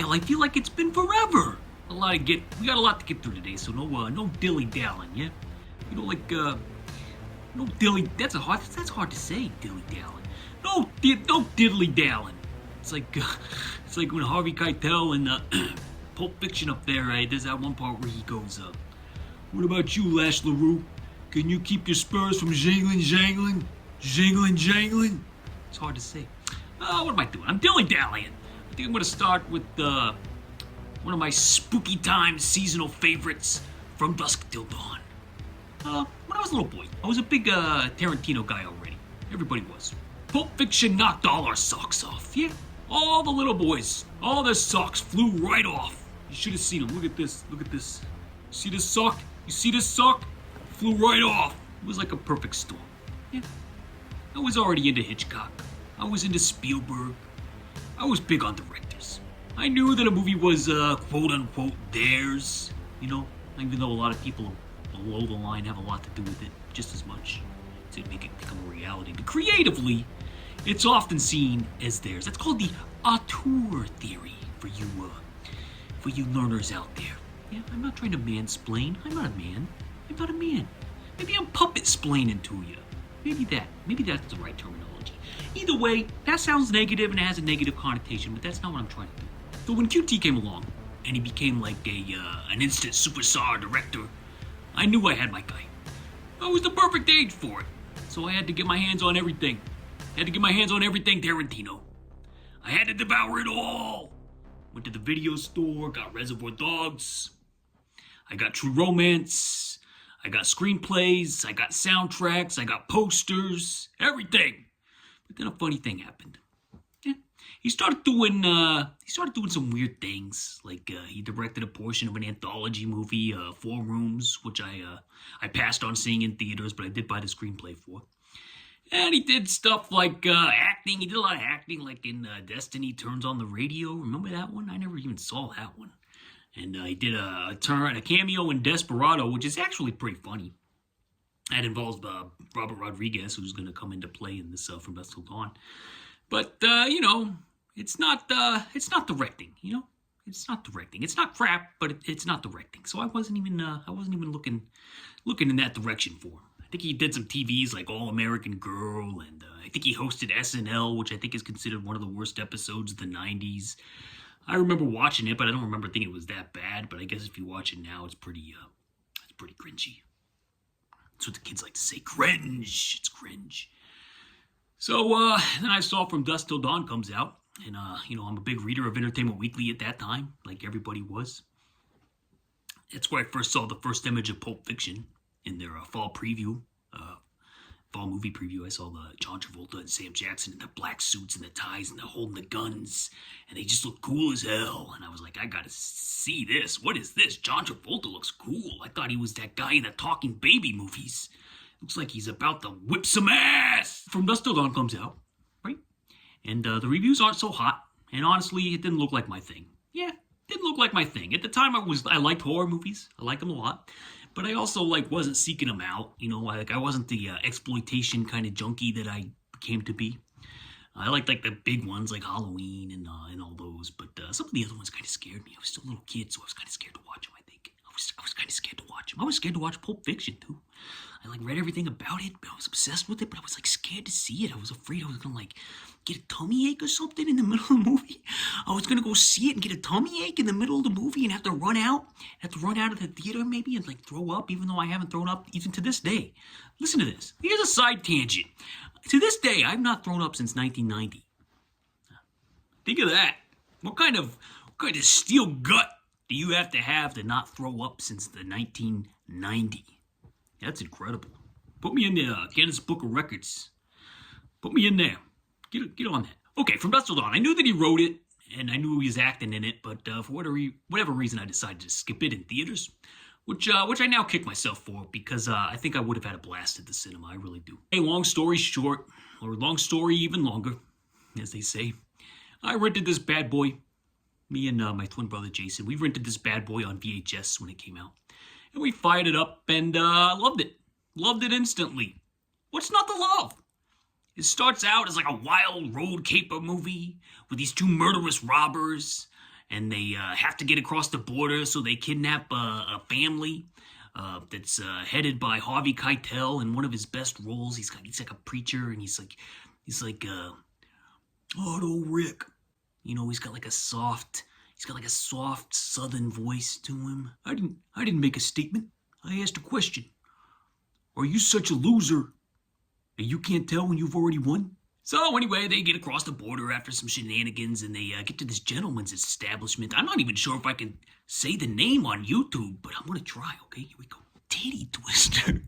I feel like it's been forever. We got a lot to get through today, so no dilly dallying, yeah. No dilly. That's hard to say, dilly dallying. No diddly dallying. It's like when Harvey Keitel in Pulp Fiction up there, right? There's that one part where he goes, "What about you, Lash LaRue? Can you keep your spurs from jangling? It's hard to say. What am I doing? I'm dilly dallying. I think I'm going to start with one of my spooky time seasonal favorites, From Dusk Till Dawn. When I was a little boy, I was a big Tarantino guy already. Everybody was. Pulp Fiction knocked all our socks off. Yeah, all the little boys, all their socks flew right off. You should have seen them. Look at this. See this sock? You see this sock? Flew right off. It was like a perfect storm. Yeah. I was already into Hitchcock. I was into Spielberg. I was big on directors. I knew that a movie was, quote-unquote, theirs, even though a lot of people below the line have a lot to do with it, just as much, to make it become a reality. But creatively, it's often seen as theirs. That's called the auteur theory for you learners out there. Yeah, I'm not trying to mansplain. I'm not a man. Maybe I'm puppet-splaining to you. Maybe that's the right terminology. Either way, that sounds negative and it has a negative connotation, but that's not what I'm trying to do. So when QT came along and he became like an instant superstar director, I knew I had my guy. I was the perfect age for it. So I had to get my hands on everything. Tarantino. I had to devour it all. Went to the video store, got Reservoir Dogs. I got True Romance. I got screenplays. I got soundtracks. I got posters. Everything. But then a funny thing happened. Yeah. He started doing some weird things. Like he directed a portion of an anthology movie, 4 Rooms, which I passed on seeing in theaters, but I did buy the screenplay for. And he did stuff like acting. He did a lot of acting, like in Destiny Turns on the Radio. Remember that one? I never even saw that one. And he did a cameo in Desperado, which is actually pretty funny. That involves Robert Rodriguez, who's going to come into play in this From Dusk Till Dawn. But it's not directing. It's not directing. It's not crap, but it's not directing. So I wasn't even looking in that direction for him. I think he did some TVs like All American Girl, and I think he hosted SNL, which I think is considered one of the worst episodes of the '90s. I remember watching it, but I don't remember thinking it was that bad. But I guess if you watch it now, it's pretty cringy. That's what the kids like to say. Cringe. It's cringe. So then I saw From Dusk Till Dawn comes out. And, I'm a big reader of Entertainment Weekly at that time, like everybody was. That's where I first saw the first image of Pulp Fiction in their fall movie preview. I saw the John Travolta and Sam Jackson in the black suits and the ties and they're holding the guns. And they just look cool as hell. And I was like, I gotta see this. What is this? John Travolta looks cool. I thought he was that guy in the Talking Baby movies. Looks like he's about to whip some ass. From Dusk Till Dawn comes out, right? And the reviews aren't so hot. And honestly, it didn't look like my thing. Yeah, it didn't look like my thing. At the time, I liked horror movies. I liked them a lot. But I also wasn't seeking them out. I wasn't the exploitation kind of junkie that I came to be. I liked the big ones like Halloween and all those. But some of the other ones kind of scared me. I was still a little kid, so I was kind of scared to watch them, I think. I was kind of scared to watch them. I was scared to watch Pulp Fiction, too. I read everything about it, but I was obsessed with it, but I was scared to see it. I was afraid I was gonna get a tummy ache or something in the middle of the movie. I was gonna go see it and get a tummy ache in the middle of the movie and have to run out of the theater maybe and throw up, even though I haven't thrown up even to this day. Listen to this. Here's a side tangent. To this day, I've not thrown up since 1990. Think of that. What kind of steel gut do you have to not throw up since the 1990? That's incredible. Put me in the Guinness Book of Records. Put me in there. Get on that. Okay, From Dusk Till Dawn. I knew that he wrote it, and I knew he was acting in it, but for whatever reason, I decided to skip it in theaters. which I now kick myself for because I think I would have had a blast at the cinema. I really do. Hey, long story short, or long story even longer, as they say, I rented this bad boy. Me and my twin brother Jason, we rented this bad boy on VHS when it came out, and we fired it up and loved it. Loved it instantly. What's not to love? It starts out as like a wild road caper movie with these two murderous robbers, and they have to get across the border, so they kidnap a family that's headed by Harvey Keitel in one of his best roles. He's like a preacher, and he's like Otto Rick. You know, he's got like a soft Southern voice to him. I didn't make a statement. I asked a question. Are you such a loser that you can't tell when you've already won? So anyway, they get across the border after some shenanigans, and they get to this gentleman's establishment. I'm not even sure if I can say the name on YouTube, but I'm gonna try, okay? Here we go. Titty Twister.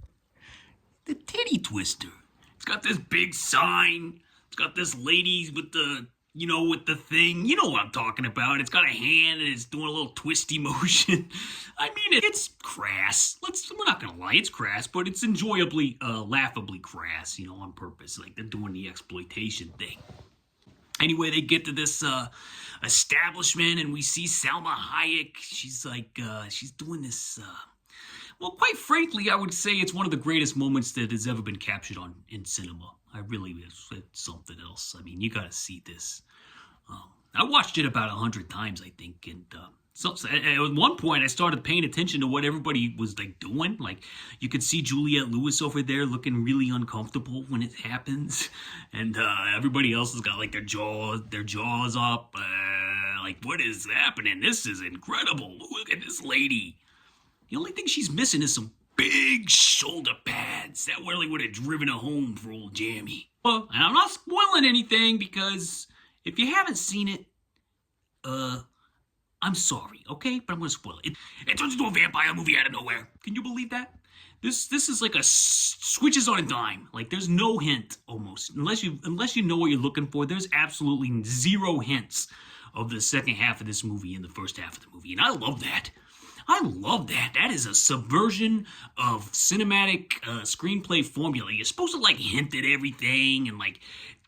The Titty Twister. It's got this big sign. It's got this lady with the, with the thing. You know what I'm talking about. It's got a hand, and it's doing a little twisty motion. I mean, it's crass. We're not gonna lie, it's crass, but it's enjoyably, laughably crass, on purpose. Like, they're doing the exploitation thing. Anyway, they get to this, establishment, and we see Salma Hayek. She's like, she's doing this, well, quite frankly, I would say it's one of the greatest moments that has ever been captured in cinema. It's something else. I mean, you gotta see this. I watched it about 100 times, I think, and so at one point I started paying attention to what everybody was like doing. Like, you could see Juliette Lewis over there looking really uncomfortable when it happens, and everybody else has got like their jaws up. Like, what is happening? This is incredible. Look at this lady. The only thing she's missing is some big shoulder pads. That really would have driven it home for old Jammy. Well, and I'm not spoiling anything because if you haven't seen it, I'm sorry, okay? But I'm gonna spoil it. It turns into a vampire movie out of nowhere. Can you believe that? This is like switches on a dime. Like, there's no hint, almost. Unless you know what you're looking for, there's absolutely zero hints of the second half of this movie in the first half of the movie. And I love that. I love that. That is a subversion of cinematic screenplay formula. You're supposed to like hint at everything, and like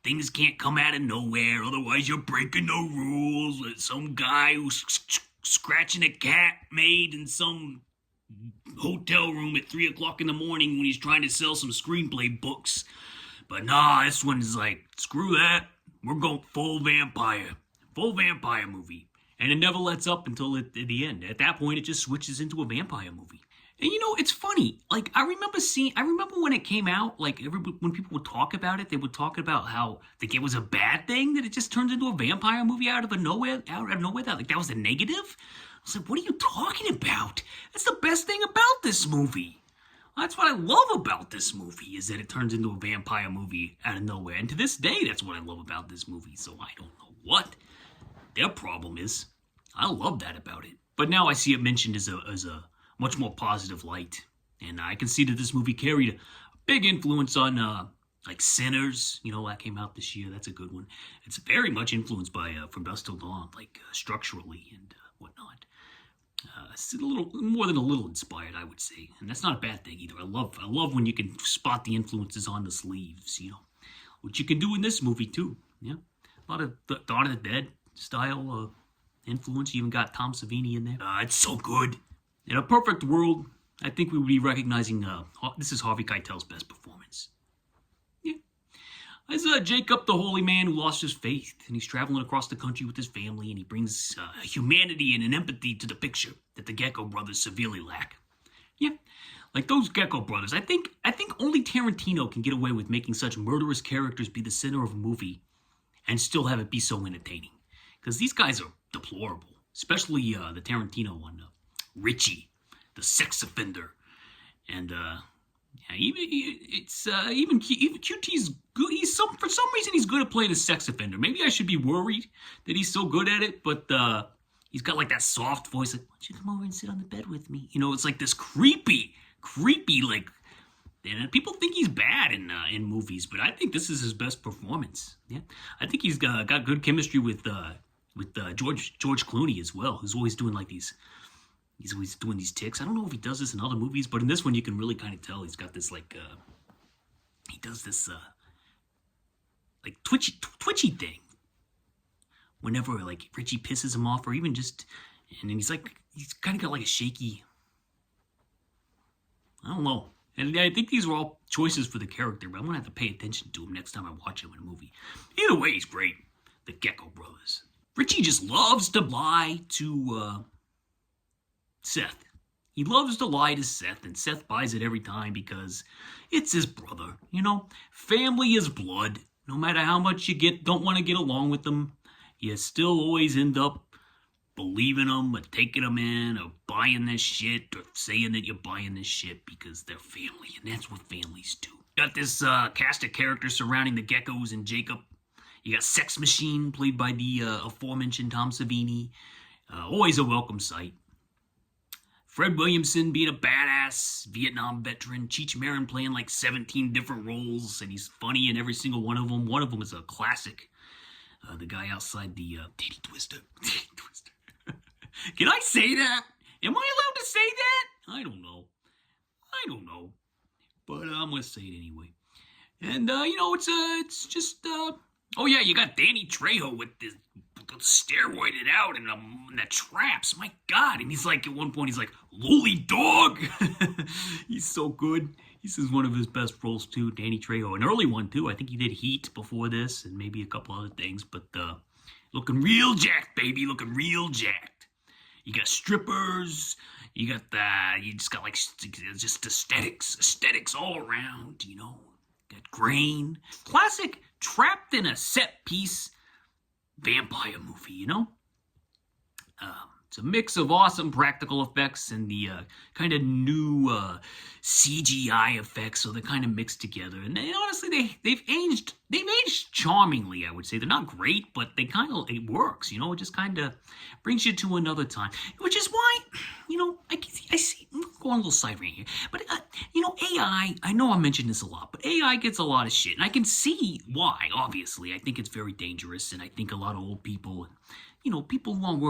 things can't come out of nowhere, otherwise you're breaking the rules. Some guy who's scratching a cat made in some hotel room at 3 o'clock in the morning when he's trying to sell some screenplay books. But nah, this one's like, screw that. We're going full vampire movie. And it never lets up until at the end. At that point, it just switches into a vampire movie. And it's funny. Like, I remember when it came out, like, when people would talk about it, they would talk about how, like, it was a bad thing that it just turns into a vampire movie out of nowhere. Like, that was a negative? I was like, what are you talking about? That's the best thing about this movie. That's what I love about this movie, is that it turns into a vampire movie out of nowhere. And to this day, that's what I love about this movie. So I don't know what their problem is. I love that about it. But now I see it mentioned as a much more positive light. And I can see that this movie carried a big influence on, like, Sinners. That came out this year. That's a good one. It's very much influenced by From Dusk Till Dawn, like, structurally and whatnot. It's a little more than a little inspired, I would say. And that's not a bad thing either. I love when you can spot the influences on the sleeves, which you can do in this movie too. Yeah, a lot of Dawn of the Dead style influence. You even got Tom Savini in there. It's so good. In a perfect world, I think we would be recognizing this is Harvey Keitel's best performance. Yeah. As Jacob, the holy man who lost his faith, and he's traveling across the country with his family, and he brings humanity and an empathy to the picture that the Gecko brothers severely lack. Yeah, like those Gecko brothers. I think only Tarantino can get away with making such murderous characters be the center of a movie and still have it be so entertaining. Because these guys are deplorable, especially the Tarantino one, Richie, the sex offender, and even QT's good. For some reason he's good at playing a sex offender. Maybe I should be worried that he's so good at it, but he's got like that soft voice, like, why don't you come over and sit on the bed with me? It's like this creepy like. And people think he's bad in movies, but I think this is his best performance. Yeah, I think he's got good chemistry with George Clooney as well, who's always doing like these He's always doing these ticks. I don't know if he does this in other movies, but in this one you can really kind of tell he's got this he does this like twitchy thing. Whenever like Richie pisses him off, or even just, and then he's kind of got like a shaky. I don't know. And I think these were all choices for the character, but I'm gonna have to pay attention to him next time I watch him in a movie. Either way, he's great. The Gecko Brothers. Richie just loves to lie to Seth. He loves to lie to Seth, and Seth buys it every time because it's his brother. You know, family is blood. No matter how much you don't want to get along with them, you still always end up believing them or taking them in or buying this shit or saying that you're buying this shit because they're family, and that's what families do. Got this cast of characters surrounding the Geckos and Jacob. You got Sex Machine, played by the aforementioned Tom Savini. Always a welcome sight. Fred Williamson being a badass Vietnam veteran. Cheech Marin playing like 17 different roles, and he's funny in every single one of them. One of them is a classic. The guy outside the Titty Twister. Titty Twister. Can I say that? Am I allowed to say that? I don't know. But I'm going to say it anyway. And, it's just, oh yeah, you got Danny Trejo with this steroided out and the traps. My God. And he's like, at one point, he's like, lowly dog. He's so good. This is one of his best roles, too, Danny Trejo. An early one, too. I think he did Heat before this and maybe a couple other things. But looking real jacked, baby. Looking real jacked. You got strippers. You just got like just aesthetics all around, you know. Got grain. Classic trapped in a set piece vampire movie, you know. It's a mix of awesome practical effects and the kind of new CGI effects, so they're kind of mixed together. And honestly, they've aged charmingly. I would say they're not great, but it works. You know, it just kind of brings you to another time, which is why, you know, I see. I'm going a little sideways here, but you know, AI. I know I mentioned this a lot, but AI gets a lot of shit, and I can see why. Obviously, I think it's very dangerous, and I think a lot of old people. You know, people who aren't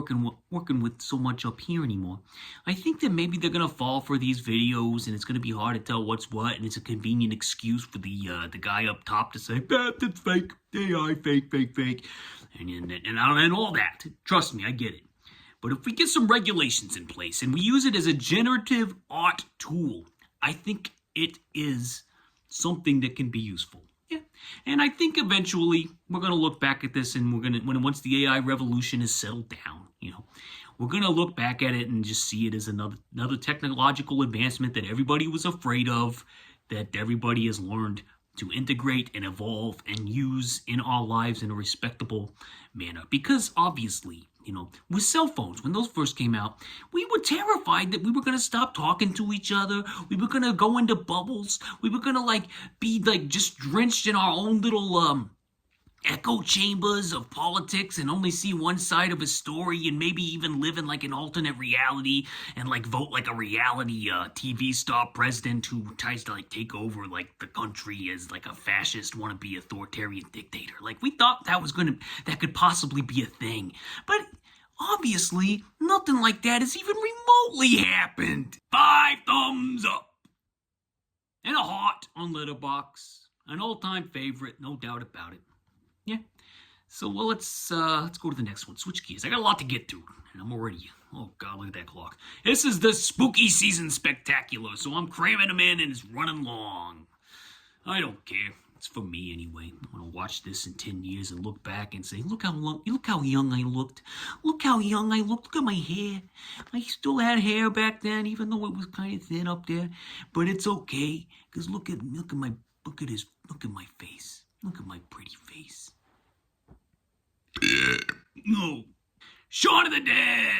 working with so much up here anymore, I think that maybe they're gonna fall for these videos, and it's gonna be hard to tell what's what, and it's a convenient excuse for the guy up top to say that's fake, AI, fake, and all that. Trust me, I get it. But if we get some regulations in place and we use it as a generative art tool, I think it is something that can be useful. Yeah, and I think eventually we're gonna look back at this, and once the AI revolution is settled down, you know, we're gonna look back at it and just see it as another technological advancement that everybody was afraid of, that everybody has learned to integrate and evolve and use in our lives in a respectable manner. Because obviously, you know, with cell phones, when those first came out, we were terrified that we were going to stop talking to each other. We were going to go into bubbles. We were going to be just drenched in our own little echo chambers of politics and only see one side of a story, and maybe even live in an alternate reality and vote like a reality TV star president who tries to take over the country as a fascist wannabe authoritarian dictator. We thought that could possibly be a thing, but obviously nothing like that has even remotely happened. 5 thumbs up and a heart on Letterboxd, an all-time favorite, no doubt about it. Yeah. So, well, let's go to the next one. Switch gears. I got a lot to get to, and I'm already, oh God, look at that clock. This is the spooky season spectacular, so I'm cramming them in, and it's running long. I don't care. It's for me anyway. I want to watch this in 10 years and look back and say, look how young I looked. Look how young I looked. Look at my hair. I still had hair back then, even though it was kind of thin up there. But it's okay, because look at my face. Look at my pretty face. No. Shaun of the Dead!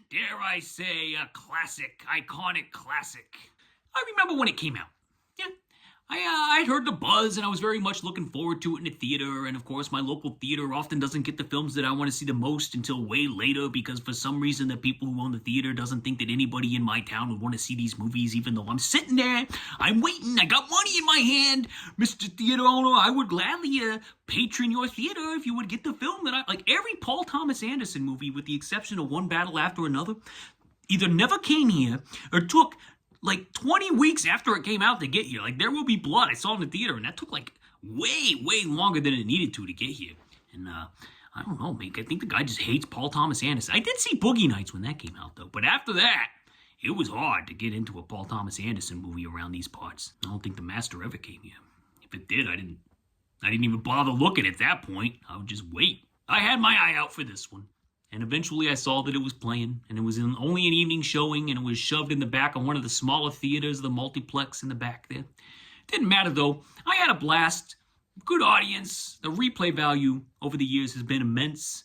Dare I say, a classic, iconic classic. I remember when it came out. Yeah. I'd heard the buzz, and I was very much looking forward to it in the theater, and of course my local theater often doesn't get the films that I want to see the most until way later, because for some reason the people who own the theater doesn't think that anybody in my town would want to see these movies, even though I'm sitting there, I'm waiting, I got money in my hand, Mr. Theater Owner, I would gladly patron your theater if you would get the film that every Paul Thomas Anderson movie, with the exception of One Battle After Another, either never came here or took like 20 weeks after it came out to get here. Like, There Will Be Blood, I saw it in the theater, and that took like way longer than it needed to get here. And I don't know, man. I think the guy just hates Paul Thomas Anderson. I did see Boogie Nights when that came out, though. But after that, it was hard to get into a Paul Thomas Anderson movie around these parts. I don't think The Master ever came here. If it did, I didn't even bother looking at that point. I would just wait. I had my eye out for this one. And eventually I saw that it was playing, and it was only an evening showing, and it was shoved in the back of one of the smaller theaters, the multiplex in the back there. Didn't matter, though. I had a blast. Good audience. The replay value over the years has been immense.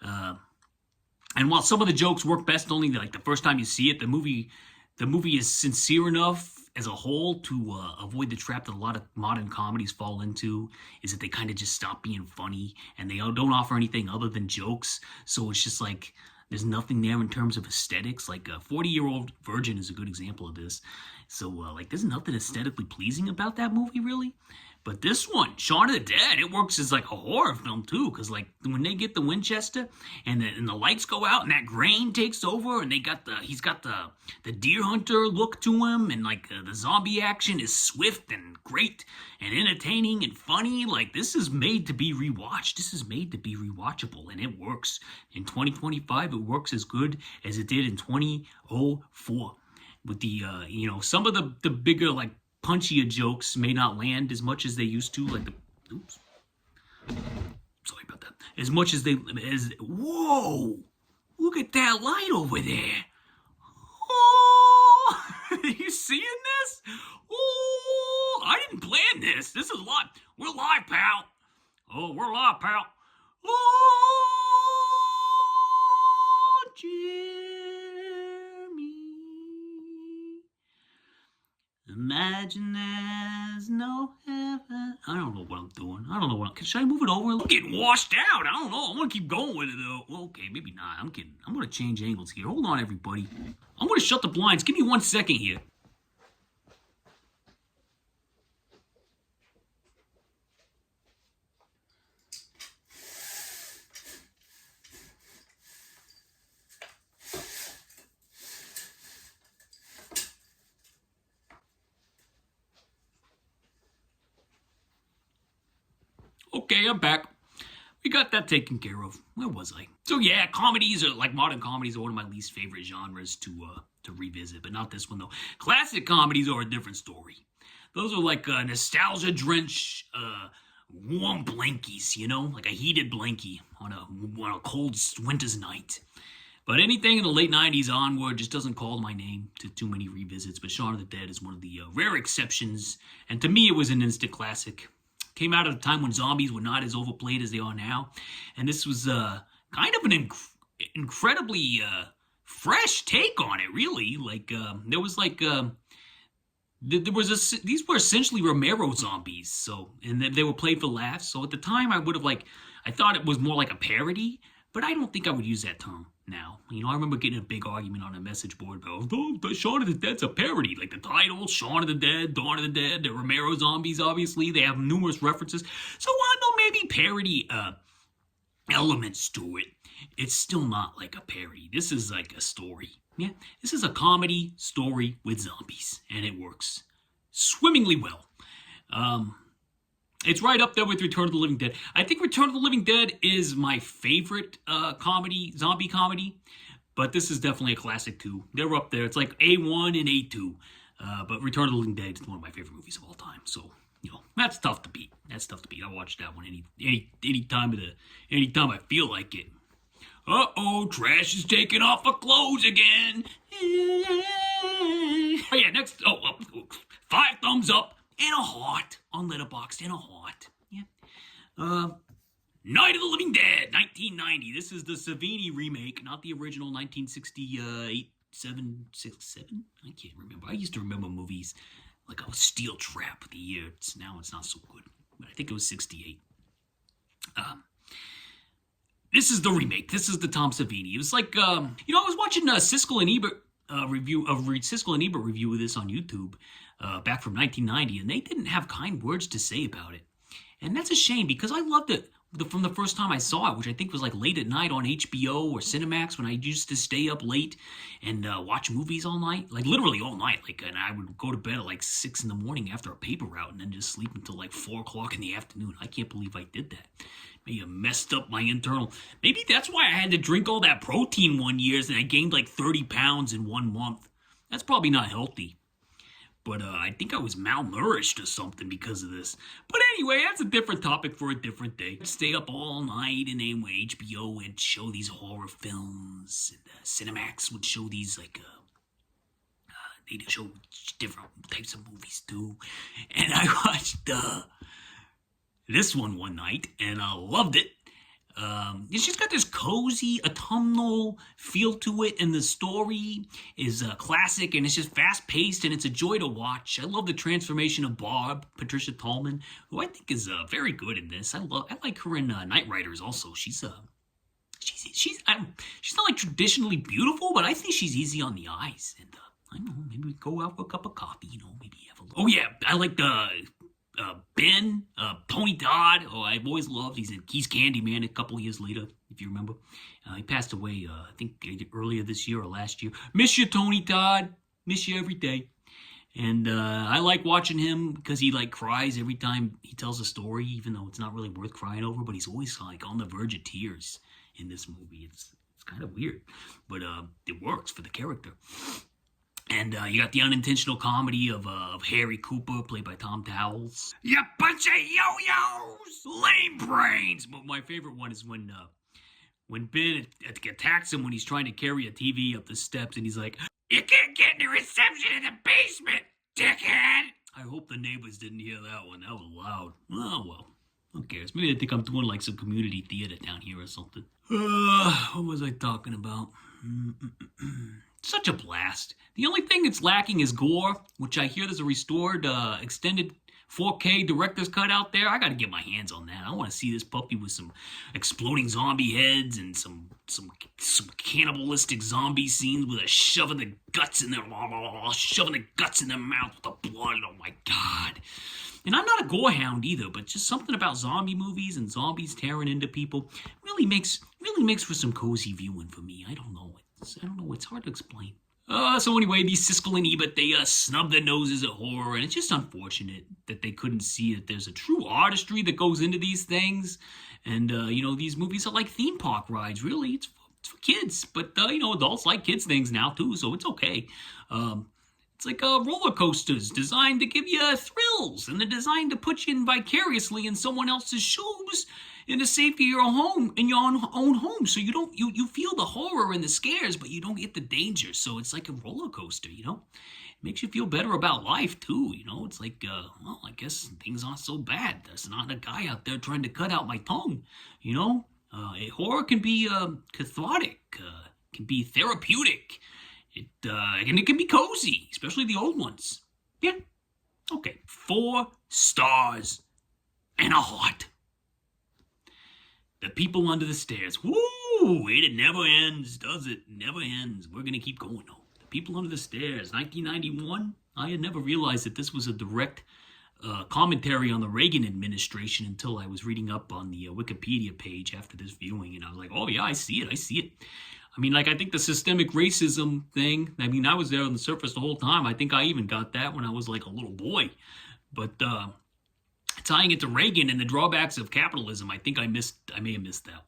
And while some of the jokes work best only like the first time you see it, the movie is sincere enough as a whole to avoid the trap that a lot of modern comedies fall into, is that they kind of just stop being funny and they don't offer anything other than jokes. So it's just like there's nothing there in terms of aesthetics. Like 40-Year-Old Virgin is a good example of this. So like there's nothing aesthetically pleasing about that movie, really. But this one, Shaun of the Dead, it works as like a horror film too, because like when they get the Winchester and the lights go out and that grain takes over, and he's got the deer hunter look to him, and like the zombie action is swift and great and entertaining and funny. Like, this is made to be rewatched. This is made to be rewatchable, and it works. In 2025, it works as good as it did in 2004. With the some of the bigger like punchier jokes may not land as much as they used to, like sorry about that. As much as whoa! Look at that light over there. Oh, are you seeing this? Oh, I didn't plan this. This is live. We're live, pal. Oh, we're live, pal. Oh, imagine there's no heaven. I don't know what I'm doing. Should I move it over? I'm getting washed out. I don't know. I'm going to keep going with it, though. Okay, maybe not. I'm kidding. I'm going to change angles here. Hold on, everybody. I'm going to shut the blinds. Give me 1 second here. Okay, I'm back. We got that taken care of. Where was I? So yeah, comedies are like modern comedies are one of my least favorite genres to revisit, but not this one though. Classic comedies are a different story. Those are like nostalgia drenched, warm blankies, like a heated blankie on a cold winter's night. But anything in the late 90s onward just doesn't call my name to too many revisits. But Shaun of the Dead is one of the rare exceptions, and to me it was an instant classic. Came out at a time when zombies were not as overplayed as they are now, and this was kind of an incredibly fresh take on it. Really, like there was like these were essentially Romero zombies. So, and they were played for laughs. So at the time, I thought it was more like a parody, but I don't think I would use that term now. I remember getting a big argument on a message board about, but Shaun of the Dead's a parody. Like the title, Shaun of the Dead, Dawn of the Dead, the Romero zombies, obviously. They have numerous references. So while there may be parody elements to it, it's still not like a parody. This is like a story. Yeah, this is a comedy story with zombies, and it works swimmingly well. It's right up there with Return of the Living Dead. I think Return of the Living Dead is my favorite zombie comedy, but this is definitely a classic too. They're up there. It's like A1 and A2, but Return of the Living Dead is one of my favorite movies of all time. So, that's tough to beat. I watch that one any time I feel like it. Uh-oh, trash is taking off her clothes again. Oh yeah, next, 5 thumbs up. And a heart on Letterboxd, and a heart. Yeah. Night of the Living Dead, 1990. This is the Savini remake, not the original 1968, 767. I can't remember. I used to remember movies like a Steel Trap the year. Now it's not so good, but I think it was 68. This is the remake. This is the Tom Savini. It was like, I was watching Siskel and Ebert review of this on YouTube. Back from 1990, and they didn't have kind words to say about it. And that's a shame, because I loved it from the first time I saw it, which I think was like late at night on HBO or Cinemax when I used to stay up late and watch movies all night, like literally all night. Like, and I would go to bed at like 6 in the morning after a paper route and then just sleep until like 4 o'clock in the afternoon. I can't believe I did that. Maybe I messed up my internal. Maybe that's why I had to drink all that protein one year and I gained like 30 pounds in 1 month. That's probably not healthy. But I think I was malnourished or something because of this. But anyway, that's a different topic for a different day. I'd stay up all night and then HBO would show these horror films. And Cinemax would show these they'd show different types of movies too. And I watched this one night and I loved it. It's just got this cozy autumnal feel to it, and the story is classic, and it's just fast-paced, and it's a joy to watch. I love the transformation of Barb, Patricia Tallman, who I think is very good in this. I like her in Night Riders also. She's not like traditionally beautiful, but I think she's easy on the eyes. And I don't know, maybe we go out for a cup of coffee, maybe have a little. Oh yeah, I like the. Ben, Tony Todd, I've always loved. He's Candyman a couple of years later, if you remember. He passed away, I think, earlier this year or last year. Miss you, Tony Todd. Miss you every day. And I like watching him because he, cries every time he tells a story, even though it's not really worth crying over, but he's always, on the verge of tears in this movie. It's kind of weird, but it works for the character. And you got the unintentional comedy of Harry Cooper, played by Tom Towles. You bunch of yo-yos! Lame brains! But my favorite one is when Ben attacks him when he's trying to carry a TV up the steps, and he's like, "You can't get any reception in the basement, dickhead!" I hope the neighbors didn't hear that one. That was loud. Oh, well. Who cares? Maybe they think I'm doing, some community theater down here or something. What was I talking about? Such a blast. The only thing that's lacking is gore, which I hear there's a restored, extended 4K director's cut out there. I gotta get my hands on that. I want to see this puppy with some exploding zombie heads and some cannibalistic zombie scenes with shoving the guts in their mouth with the blood. Oh my god. And I'm not a gore hound either, but just something about zombie movies and zombies tearing into people really makes for some cozy viewing for me. I don't know. It's hard to explain. So anyway, these Siskel and Ebert, they snub their noses at horror, and it's just unfortunate that they couldn't see that there's a true artistry that goes into these things. And, these movies are like theme park rides, really. It's for kids, but, adults like kids things now, too, so it's okay. It's like roller coasters designed to give you thrills, and they're designed to put you in vicariously in someone else's shoes in the safety of your home, in your own home. So you feel the horror and the scares, but you don't get the danger. So it's like a roller coaster, It makes you feel better about life, too, It's like, I guess things aren't so bad. There's not a guy out there trying to cut out my tongue, Horror can be cathartic, can be therapeutic. And it can be cozy, especially the old ones. Yeah. Okay. 4 stars and a heart. The People Under the Stairs. Woo! It never ends, does it? Never ends. We're going to keep going, though. The People Under the Stairs, 1991. I had never realized that this was a direct commentary on the Reagan administration until I was reading up on the Wikipedia page after this viewing, and I was like, oh, yeah, I see it. I think the systemic racism thing, I was there on the surface the whole time. I think I even got that when I was like a little boy. But tying it to Reagan and the drawbacks of capitalism, I think I may have missed that one.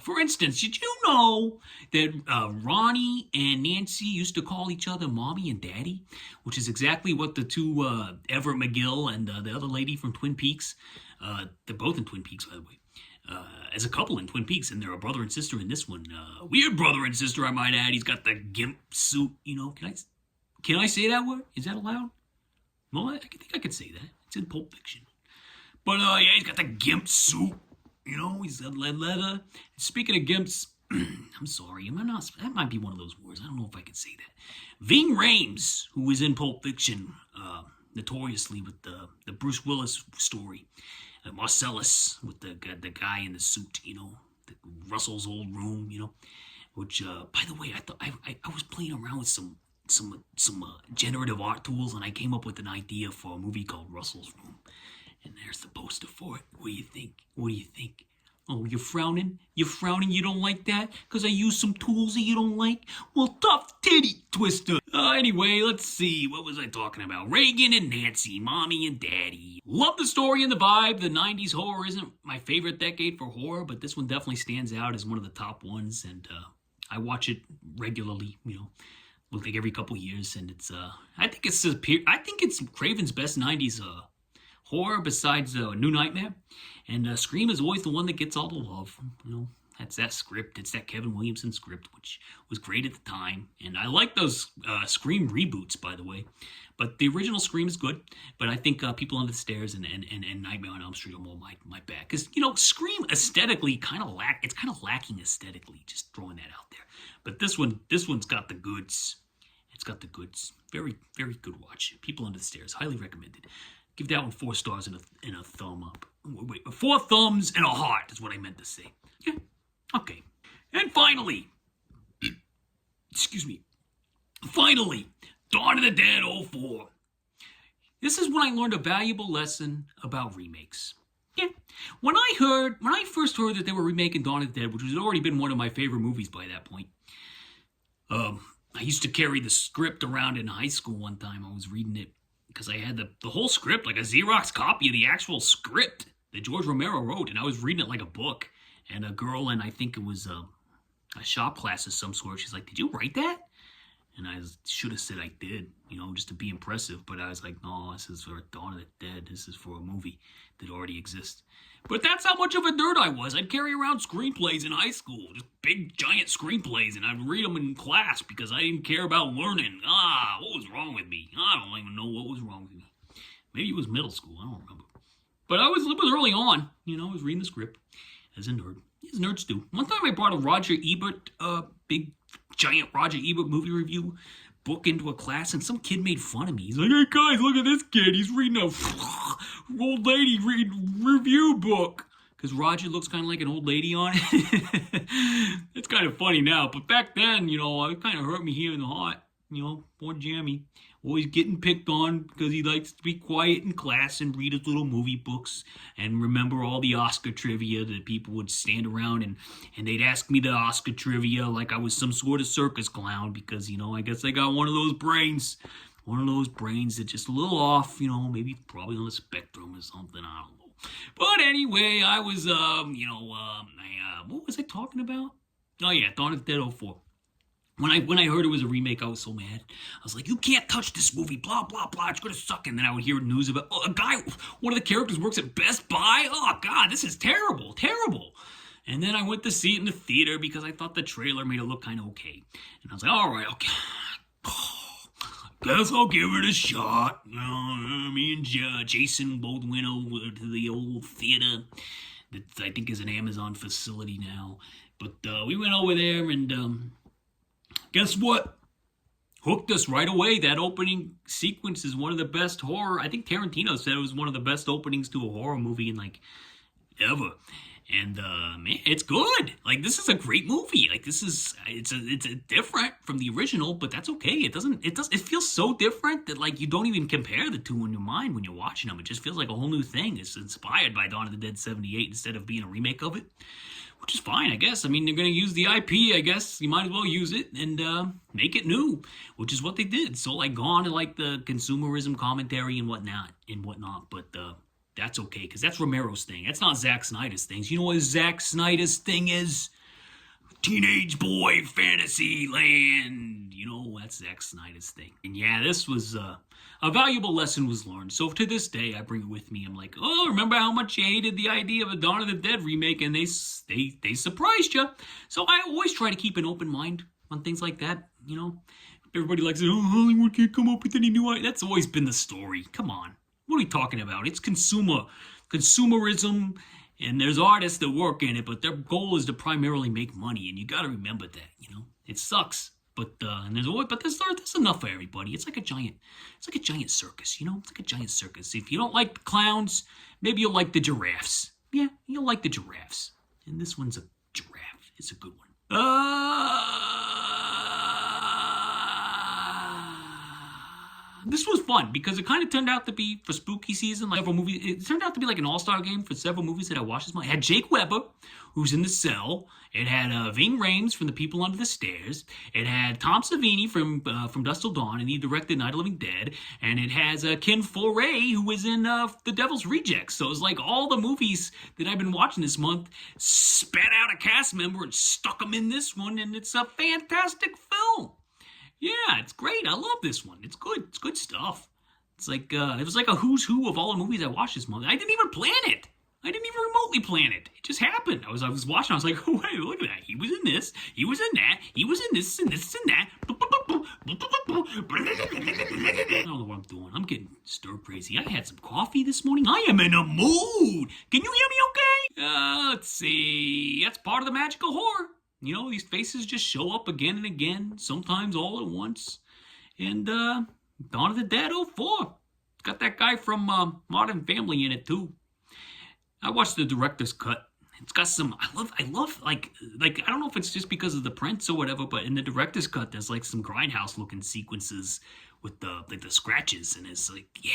For instance, did you know that Ronnie and Nancy used to call each other Mommy and Daddy? Which is exactly what the two, Everett McGill and the other lady from Twin Peaks, they're both in Twin Peaks, by the way, as a couple in Twin Peaks, and they're a brother and sister in this one. Weird brother and sister, I might add. He's got the gimp suit, Can I say that word? Is that allowed? Well, I think I could say that. It's in Pulp Fiction. But, he's got the gimp suit. He's got leather. Speaking of gimps, I'm sorry, that might be one of those words. I don't know if I can say that. Ving Rhames, who was in Pulp Fiction, notoriously with the Bruce Willis story. Marcellus with the guy in the suit, Russell's old room, which, by the way, I was playing around with some generative art tools, and I came up with an idea for a movie called Russell's Room. And there's the poster for it. What do you think? Oh, you're frowning? You're frowning? You don't like that? Because I used some tools that you don't like? Well, tough titty twister. Anyway, let's see. What was I talking about? Reagan and Nancy, mommy and daddy. Love the story and the vibe. The 90s horror isn't my favorite decade for horror, but this one definitely stands out as one of the top ones. And I watch it regularly, look like every couple years. And it's, I think it's Craven's best 90s horror besides New Nightmare. And Scream is always the one that gets all the love. That's that script. It's that Kevin Williamson script, which was great at the time. And I like those Scream reboots, by the way. But the original Scream is good. But I think People Under the Stairs and Nightmare on Elm Street are more my bag. Because, Scream aesthetically it's kind of lacking aesthetically. Just throwing that out there. But this one's got the goods. It's got the goods. Very, very good watch. People Under the Stairs. Highly recommended. Give that one 4 stars and a thumb up. Wait, 4 thumbs and a heart is what I meant to say. Yeah. Okay. And finally, Dawn of the Dead 04. This is when I learned a valuable lesson about remakes. Yeah. When I first heard that they were remaking Dawn of the Dead, which had already been one of my favorite movies by that point, I used to carry the script around in high school one time. I was reading it because I had the whole script, like a Xerox copy of the actual script that George Romero wrote, and I was reading it like a book. And a girl, and I think it was a shop class of some sort, she's like, "Did you write that?" And I should have said I did, just to be impressive. But I was like, "No, this is for Dawn of the Dead. This is for a movie that already exists." But that's how much of a nerd I was. I'd carry around screenplays in high school, just big, giant screenplays, and I'd read them in class because I didn't care about learning. What was wrong with me? I don't even know what was wrong with me. Maybe it was middle school. I don't remember. But it was early on. I was reading the script as a nerd. As nerds do. One time I brought a Roger Ebert, big, giant Roger Ebert movie review book into a class, and some kid made fun of me. He's like, "Hey guys, look at this kid. He's reading a old lady review book." Because Roger looks kind of like an old lady on it. It's kind of funny now, but back then, it kind of hurt me here in the heart. Poor Jammy. Always getting picked on because he likes to be quiet in class and read his little movie books and remember all the Oscar trivia that people would stand around and they'd ask me the Oscar trivia like I was some sort of circus clown because, I guess I got one of those brains. One of those brains that just a little off, maybe probably on the spectrum or something. I don't know. But anyway, I was, what was I talking about? Oh yeah, Dawn of the Dead 04. When I heard it was a remake, I was so mad. I was like, "You can't touch this movie, blah, blah, blah. It's going to suck." And then I would hear news about, a guy, one of the characters works at Best Buy. Oh, God, this is terrible, terrible. And then I went to see it in the theater because I thought the trailer made it look kind of okay. And I was like, all right, okay. Guess I'll give it a shot. Me and Jason both went over to the old theater that I think is an Amazon facility now. But we went over there and... guess what? Hooked us right away. That opening sequence is one of the best horror. I think Tarantino said it was one of the best openings to a horror movie in ever. And man, it's good. This is a great movie. It's different from the original, but that's okay. It feels so different that you don't even compare the two in your mind when you're watching them. It just feels like a whole new thing. It's inspired by Dawn of the Dead 78 instead of being a remake of it. Which is fine, I guess. I mean, they're going to use the IP, I guess. You might as well use it and make it new, which is what they did. So, gone to, the consumerism commentary and whatnot. But that's okay, because that's Romero's thing. That's not Zack Snyder's thing. You know what Zack Snyder's thing is? Teenage boy fantasy land. That's Zack Snyder's thing. And yeah, this was... a valuable lesson was learned. So to this day, I bring it with me. I'm like, oh, remember how much you hated the idea of a Dawn of the Dead remake, and they surprised you. So I always try to keep an open mind on things like that. Everybody likes, "Oh, Hollywood can't come up with any new ideas." That's always been the story. Come on, what are we talking about? It's consumerism, and there's artists that work in it, but their goal is to primarily make money, and you got to remember that. It sucks. But there's enough for everybody. It's like a giant circus, It's like a giant circus. If you don't like the clowns, maybe you'll like the giraffes. Yeah, you'll like the giraffes. And this one's a giraffe. It's a good one. This was fun because it kind of turned out to be for spooky season, like several movies. It turned out to be like an all-star game for several movies that I watched this month. It had Jake Weber, who's in The Cell. It had Ving Rhames from The People Under the Stairs. It had Tom Savini from Dusk Till Dawn, and he directed Night of the Living Dead. And it has Ken Foray, who was in The Devil's Rejects. So it's like all the movies that I've been watching this month spat out a cast member and stuck them in this one, and it's a fantastic film. Yeah, it's great. I love this one. It's good. It's good stuff. It's like it was like a who's who of all the movies I watched this month. I didn't even plan it. I didn't even remotely plan it. It just happened. I was watching. I was like, oh, wait, look at that. He was in this. He was in that. He was in this and this and that. I don't know what I'm doing. I'm getting stir crazy. I had some coffee this morning. I am in a mood. Can you hear me okay? Let's see. That's part of the magical horror. You know, these faces just show up again and again, sometimes all at once. And Dawn of the Dead 04. It's got that guy from Modern Family in it, too. I watched the director's cut. It's got some, I love, like, I don't know if it's just because of the prints or whatever, but in the director's cut, there's like some grindhouse-looking sequences with the scratches, and it's like, yeah,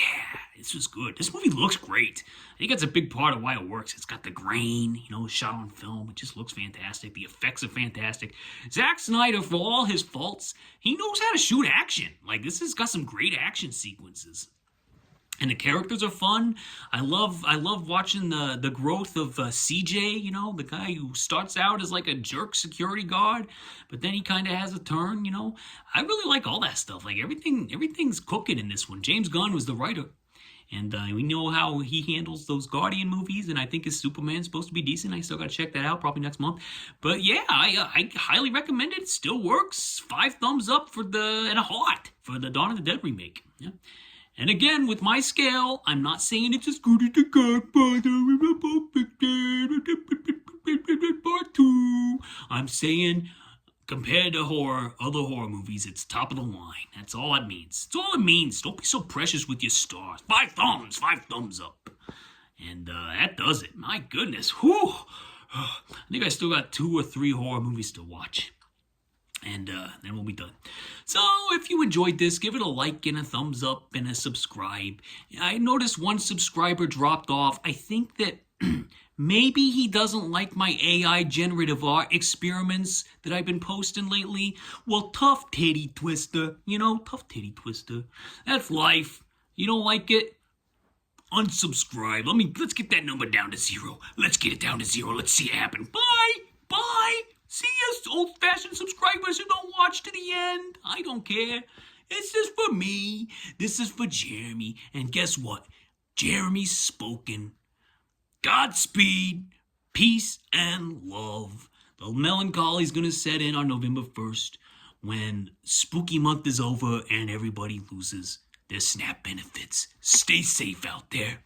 this was good. This movie looks great. I think that's a big part of why it works. It's got the grain, you know, shot on film. It just looks fantastic. The effects are fantastic. Zack Snyder, for all his faults, he knows how to shoot action. Like, this has got some great action sequences. And the characters are fun. I love watching the growth of CJ, you know, the guy who starts out as like a jerk security guard, but then he kind of has a turn, you know. I really like all that stuff. Like everything's cooking in this one. James Gunn was the writer. And we know how he handles those Guardian movies, and I think his Superman's supposed to be decent. I still got to check that out probably next month. But yeah, I highly recommend it. It still works. 5 thumbs up and a heart for the Dawn of the Dead remake. Yeah. And again, with my scale, I'm not saying it's as good as The Godfather Part 2. I'm saying, compared to other horror movies, it's top of the line. That's all it means. That's all it means. Don't be so precious with your stars. 5 thumbs up. And that does it. My goodness. Whew. I think I still got 2 or 3 horror movies to watch. And then we'll be done. So if you enjoyed this, give it a like and a thumbs up and a subscribe. I noticed one subscriber dropped off. I think that maybe he doesn't like my AI generative art experiments that I've been posting lately. Well, tough titty twister. You know, tough titty twister. That's life. You don't like it? Unsubscribe. Let's get that number down to 0. Let's get it down to 0. Let's see it happen. Bye. Bye. See you old-fashioned subscribers who don't watch to the end. I don't care. It's just for me. This is for Jeremy. And guess what? Jeremy's spoken. Godspeed, peace, and love. The melancholy's gonna set in on November 1st when spooky month is over and everybody loses their SNAP benefits. Stay safe out there.